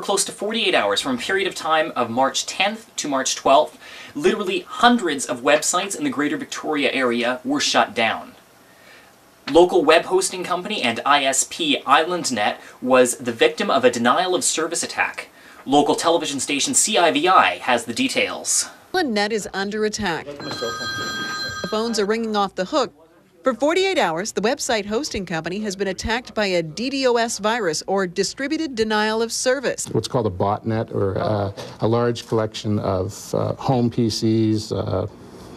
close to 48 hours, from a period of time of March 10th to March 12th, literally hundreds of websites in the Greater Victoria area were shut down. Local web hosting company and ISP IslandNet was the victim of a denial of service attack. Local television station CIVI has the details. IslandNet is under attack. The phones are ringing off the hook. For 48 hours, the website hosting company has been attacked by a DDoS virus, or distributed denial of service. What's called a botnet, or a large collection of home PCs,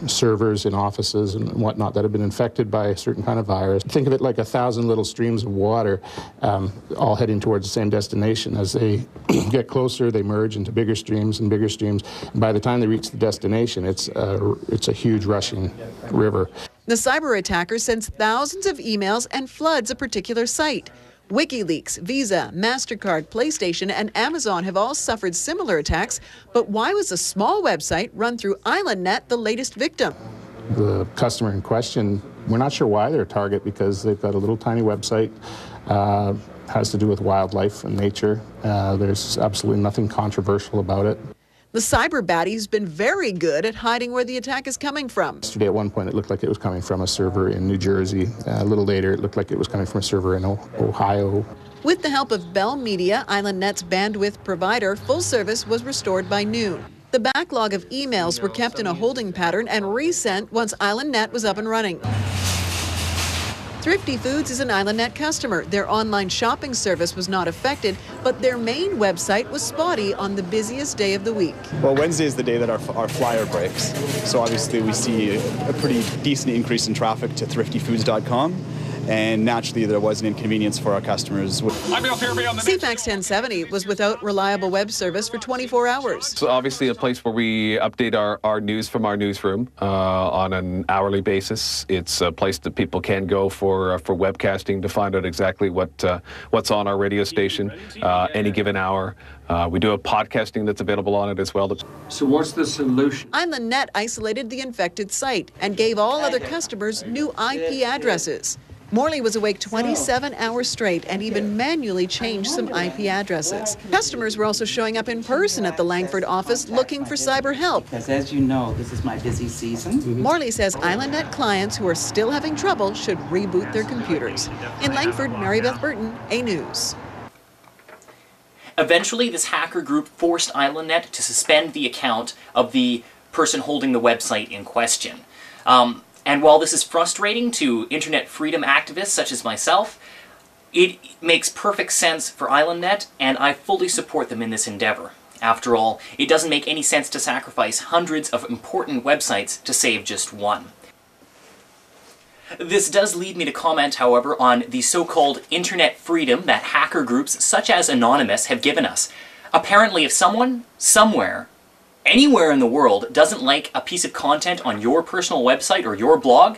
servers in offices and whatnot that have been infected by a certain kind of virus. Think of it like 1,000 little streams of water all heading towards the same destination. As they get closer, they merge into bigger streams and bigger streams. And by the time they reach the destination, it's a huge rushing river. The cyber attacker sends thousands of emails and floods a particular site. WikiLeaks, Visa, MasterCard, PlayStation, and Amazon have all suffered similar attacks. But why was a small website run through IslandNet the latest victim? The customer in question, we're not sure why they're a target, because they've got a little tiny website, has to do with wildlife and nature. There's absolutely nothing controversial about it. The cyber baddie's been very good at hiding where the attack is coming from. Yesterday at one point it looked like it was coming from a server in New Jersey. A little later it looked like it was coming from a server in Ohio. With the help of Bell Media, IslandNet's bandwidth provider, full service was restored by noon. The backlog of emails were kept in a holding pattern and resent once IslandNet was up and running. Thrifty Foods is an IslandNet customer. Their online shopping service was not affected, but their main website was spotty on the busiest day of the week. Well, Wednesday is the day that our flyer breaks. So obviously we see a pretty decent increase in traffic to thriftyfoods.com. And naturally, there was an inconvenience for our customers. CFAX 1070 was without reliable web service for 24 hours. So obviously a place where we update our news from our newsroom on an hourly basis. It's a place that people can go for webcasting to find out exactly what's on our radio station any given hour. We do have podcasting that's available on it as well. So what's the solution? IslandNet isolated the infected site and gave all other customers new IP addresses. Morley was awake 27 hours straight and even manually changed some IP addresses. Customers were also showing up in person at the Langford office looking for cyber help. Because as you know, this is my busy season. Morley says IslandNet clients who are still having trouble should reboot their computers. In Langford, Mary Beth Burton, A News. Eventually, this hacker group forced IslandNet to suspend the account of the person holding the website in question. And while this is frustrating to internet freedom activists such as myself, it makes perfect sense for IslandNet, and I fully support them in this endeavor. After all, it doesn't make any sense to sacrifice hundreds of important websites to save just one. This does lead me to comment, however, on the so-called internet freedom that hacker groups such as Anonymous have given us. Apparently, if someone, somewhere, anywhere in the world doesn't like a piece of content on your personal website or your blog,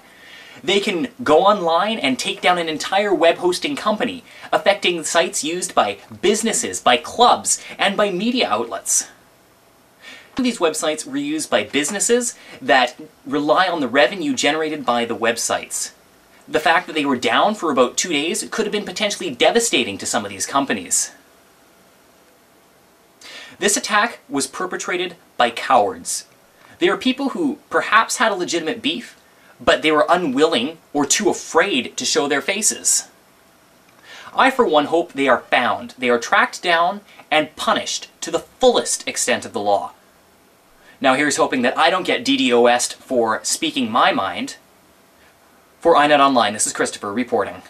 they can go online and take down an entire web hosting company, affecting sites used by businesses, by clubs, and by media outlets. These websites were used by businesses that rely on the revenue generated by the websites. The fact that they were down for about 2 days could have been potentially devastating to some of these companies. This attack was perpetrated by cowards. They are people who perhaps had a legitimate beef, but they were unwilling or too afraid to show their faces. I, for one, hope they are found, they are tracked down and punished to the fullest extent of the law. Now here's hoping that I don't get DDoS'd for speaking my mind. For iNet Online, this is Christopher reporting.